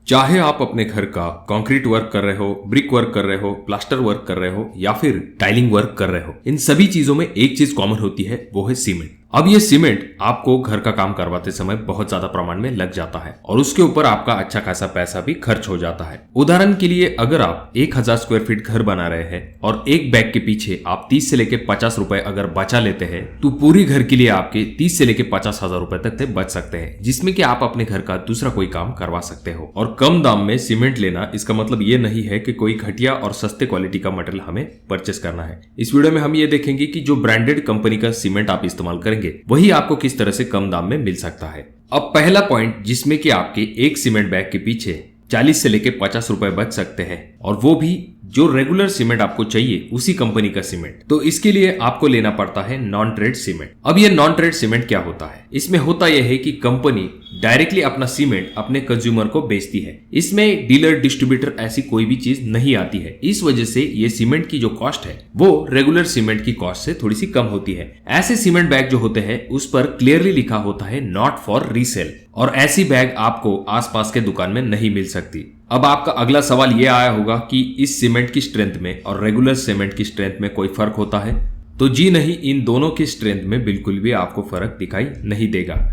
चाहे आप अपने घर का कंक्रीट वर्क कर रहे हो, ब्रिक वर्क कर रहे हो, प्लास्टर वर्क कर रहे हो या फिर टाइलिंग वर्क कर रहे हो, इन सभी चीजों में एक चीज कॉमन होती है, वो है सीमेंट। अब ये सीमेंट आपको घर का काम करवाते समय बहुत ज्यादा प्रमाण में लग जाता है और उसके ऊपर आपका अच्छा खासा पैसा भी खर्च हो जाता है। उदाहरण के लिए अगर आप 1000 स्क्वायर फीट घर बना रहे हैं और एक बैग के पीछे आप 30 से लेके 50 रुपए अगर बचा लेते हैं तो पूरी घर के लिए आपके 30 से लेके 50,000 रुपए तक बच सकते हैं, जिसमें कि आप अपने घर का दूसरा कोई काम करवा सकते हो। और कम दाम में सीमेंट लेना इसका मतलब ये नहीं है कि कोई घटिया और सस्ते क्वालिटी का मटेरियल हमें परचेस करना है। इस वीडियो में हम ये देखेंगे कि जो ब्रांडेड कंपनी का सीमेंट आप इस्तेमाल करेंगे वही आपको किस तरह से कम दाम में मिल सकता है। अब पहला पॉइंट जिसमें कि आपके एक सीमेंट बैग के पीछे 40 से लेके 50 रुपए बच सकते हैं, और वो भी जो रेगुलर सीमेंट आपको चाहिए उसी कंपनी का सीमेंट। तो इसके लिए आपको लेना पड़ता है नॉन ट्रेड सीमेंट। अब ये नॉन ट्रेड सीमेंट क्या होता है? इसमें होता यह है कि कंपनी डायरेक्टली अपना सीमेंट अपने कंज्यूमर को बेचती है। इसमें डीलर डिस्ट्रीब्यूटर ऐसी कोई भी चीज नहीं आती है। इस वजह से ये सीमेंट की जो कॉस्ट है वो रेगुलर सीमेंट की कॉस्ट से थोड़ी सी कम होती है। ऐसे सीमेंट बैग जो होते हैं उस पर क्लियरली लिखा होता है नॉट फॉर रीसेल, और ऐसी बैग आपको आसपास के दुकान में नहीं मिल सकती। अब आपका अगला सवाल ये आया होगा कि इस सीमेंट की स्ट्रेंथ में और रेगुलर सीमेंट की स्ट्रेंथ में कोई फर्क होता है? तो जी नहीं, इन दोनों की स्ट्रेंथ में बिल्कुल भी आपको फर्क दिखाई नहीं देगा।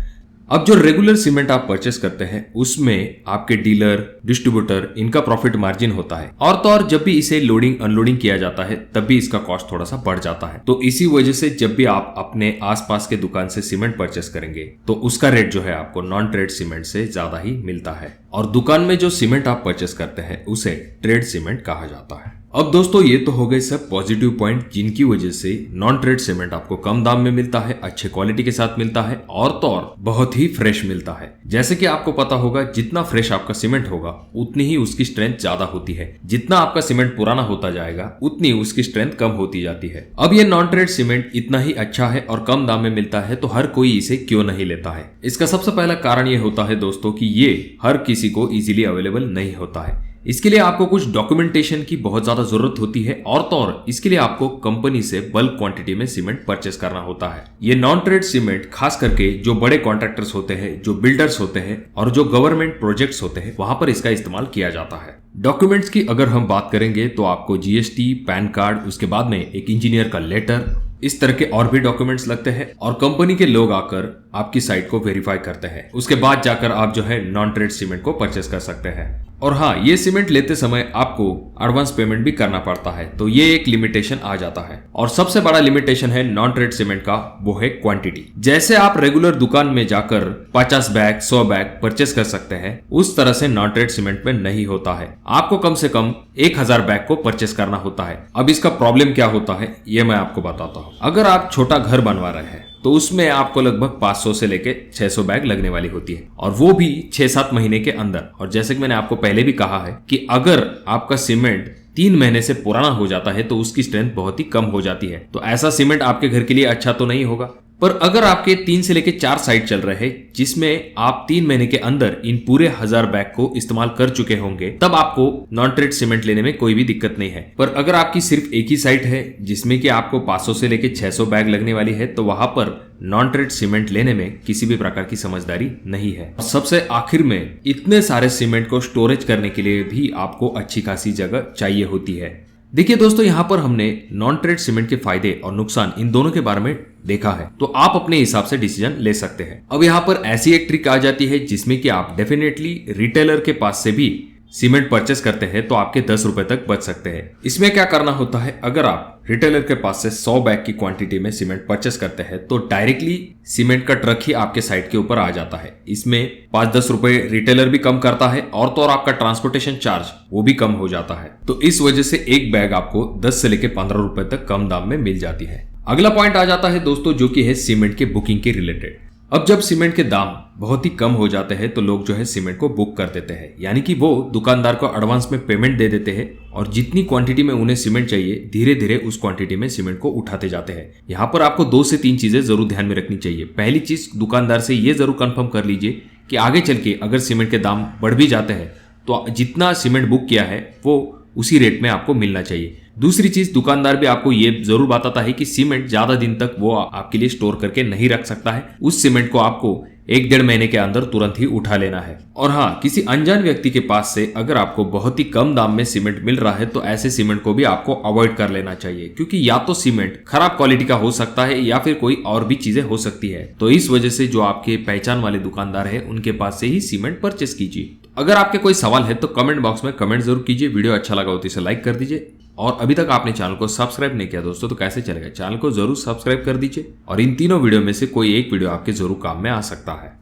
अब जो रेगुलर सीमेंट आप परचेस करते हैं उसमें आपके डीलर डिस्ट्रीब्यूटर इनका प्रॉफिट मार्जिन होता है, और तो और जब भी इसे लोडिंग अनलोडिंग किया जाता है तब भी इसका कॉस्ट थोड़ा सा बढ़ जाता है। तो इसी वजह से जब भी आप अपने आसपास के दुकान से सीमेंट परचेस करेंगे तो उसका रेट जो है आपको नॉन ट्रेड सीमेंट से ज्यादा ही मिलता है, और दुकान में जो सीमेंट आप परचेस करते हैं उसे ट्रेड सीमेंट कहा जाता है। अब दोस्तों ये तो हो गए सब पॉजिटिव पॉइंट जिनकी वजह से नॉन ट्रेड सीमेंट आपको कम दाम में मिलता है, अच्छे क्वालिटी के साथ मिलता है, और तो और बहुत ही फ्रेश मिलता है। जैसे कि आपको पता होगा जितना फ्रेश आपका सीमेंट होगा उतनी ही उसकी स्ट्रेंथ ज्यादा होती है। जितना आपका सीमेंट पुराना होता जाएगा उतनी उसकी स्ट्रेंथ कम होती जाती है। अब ये नॉन ट्रेड सीमेंट इतना ही अच्छा है और कम दाम में मिलता है तो हर कोई इसे क्यों नहीं लेता है? इसका सबसे पहला कारण ये होता है दोस्तों कि ये हर किसी को इजीली अवेलेबल नहीं होता है। इसके लिए आपको कुछ डॉक्यूमेंटेशन की बहुत ज्यादा जरूरत होती है, और तो और इसके लिए आपको कंपनी से बल्क क्वांटिटी में सीमेंट परचेस करना होता है। ये नॉन ट्रेड सीमेंट खास करके जो बड़े कॉन्ट्रैक्टर्स होते हैं, जो बिल्डर्स होते हैं और जो गवर्नमेंट प्रोजेक्ट्स होते हैं वहां पर इसका इस्तेमाल किया जाता है। डॉक्यूमेंट्स की अगर हम बात करेंगे तो आपको जीएसटी, पैन कार्ड, उसके बाद में एक इंजीनियर का लेटर, इस तरह के और भी डॉक्यूमेंट्स लगते हैं, और कंपनी के लोग आकर आपकी साइट को वेरीफाई करते हैं। उसके बाद जाकर आप जो है नॉन ट्रेड सीमेंट को परचेस कर सकते हैं। और हाँ, ये सीमेंट लेते समय आपको एडवांस पेमेंट भी करना पड़ता है, तो ये एक लिमिटेशन आ जाता है। और सबसे बड़ा लिमिटेशन है नॉन ट्रेड सीमेंट का, वो है क्वांटिटी। जैसे आप रेगुलर दुकान में जाकर 50 बैग 100 बैग परचेस कर सकते हैं, उस तरह से नॉन ट्रेड सीमेंट में नहीं होता है। आपको कम से कम 1000 बैग को परचेस करना होता है। अब इसका प्रॉब्लम क्या होता है ये मैं आपको बताता हूँ। अगर आप छोटा घर बनवा रहे हैं तो उसमें आपको लगभग 500 से लेके 600 बैग लगने वाली होती है, और वो भी 6-7 महीने के अंदर। और जैसे कि मैंने आपको पहले भी कहा है कि अगर आपका सीमेंट 3 महीने से पुराना हो जाता है तो उसकी स्ट्रेंथ बहुत ही कम हो जाती है। तो ऐसा सीमेंट आपके घर के लिए अच्छा तो नहीं होगा। पर अगर आपके 3 से लेके 4 साइट चल रहे हैं जिसमें आप 3 महीने के अंदर इन पूरे 1000 बैग को इस्तेमाल कर चुके होंगे, तब आपको नॉन ट्रेड सीमेंट लेने में कोई भी दिक्कत नहीं है। पर अगर आपकी सिर्फ एक ही साइट है जिसमें कि आपको 500 से लेके 600 बैग लगने वाली है, तो वहां पर नॉन ट्रेड सीमेंट लेने में किसी भी प्रकार की समझदारी नहीं है। सबसे आखिर में इतने सारे सीमेंट को स्टोरेज करने के लिए भी आपको अच्छी खासी जगह चाहिए होती है। देखिए दोस्तों, यहाँ पर हमने नॉन ट्रेड सीमेंट के फायदे और नुकसान इन दोनों के बारे में देखा है, तो आप अपने हिसाब से डिसीजन ले सकते हैं। अब यहाँ पर ऐसी एक ट्रिक आ जाती है जिसमें कि आप डेफिनेटली रिटेलर के पास से भी सीमेंट परचेस करते हैं तो आपके 10 रुपए तक बच सकते हैं। इसमें क्या करना होता है, अगर आप रिटेलर के पास से 100 बैग की क्वांटिटी में सीमेंट परचेस करते हैं तो डायरेक्टली सीमेंट का ट्रक ही आपके साइट के ऊपर आ जाता है। इसमें 5-10 रुपए रिटेलर भी कम करता है, और तो और आपका ट्रांसपोर्टेशन चार्ज वो भी कम हो जाता है। तो इस वजह से एक बैग आपको 10 से लेके 15 रुपए तक कम दाम में मिल जाती है। अगला पॉइंट आ जाता है दोस्तों, जो कि है सीमेंट के बुकिंग के रिलेटेड। अब जब सीमेंट के दाम बहुत ही कम हो जाते हैं तो लोग जो है सीमेंट को बुक कर देते हैं, यानी कि वो दुकानदार को एडवांस में पेमेंट दे देते हैं, और जितनी क्वांटिटी में उन्हें सीमेंट चाहिए धीरे धीरे उस क्वांटिटी में सीमेंट को उठाते जाते हैं। यहाँ पर आपको 2 से 3 चीजें जरूर ध्यान में रखनी चाहिए। पहली चीज, दुकानदार से ये जरूर कंफर्म कर लीजिए कि आगे चल के अगर सीमेंट के दाम बढ़ भी जाते हैं तो जितना सीमेंट बुक किया है वो उसी रेट में आपको मिलना चाहिए। दूसरी चीज, दुकानदार भी आपको ये जरूर बताता है कि सीमेंट ज्यादा दिन तक वो आपके लिए स्टोर करके नहीं रख सकता है। उस सीमेंट को आपको एक 1.5 महीने के अंदर तुरंत ही उठा लेना है। और हाँ, किसी अनजान व्यक्ति के पास से अगर आपको बहुत ही कम दाम में सीमेंट मिल रहा है तो ऐसे सीमेंट को भी आपको अवॉइड कर लेना चाहिए, क्योंकि या तो सीमेंट खराब क्वालिटी का हो सकता है या फिर कोई और भी चीजें हो सकती है। तो इस वजह से जो आपके पहचान वाले दुकानदार है उनके पास से ही सीमेंट परचेस कीजिए। अगर आपके कोई सवाल है तो कमेंट बॉक्स में कमेंट जरूर कीजिए। वीडियो अच्छा लगा हो तो इसे लाइक कर दीजिए, और अभी तक आपने चैनल को सब्सक्राइब नहीं किया दोस्तों तो कैसे चलेगा, चैनल को जरूर सब्सक्राइब कर दीजिए। और इन तीनों वीडियो में से कोई एक वीडियो आपके जरूर काम में आ सकता है।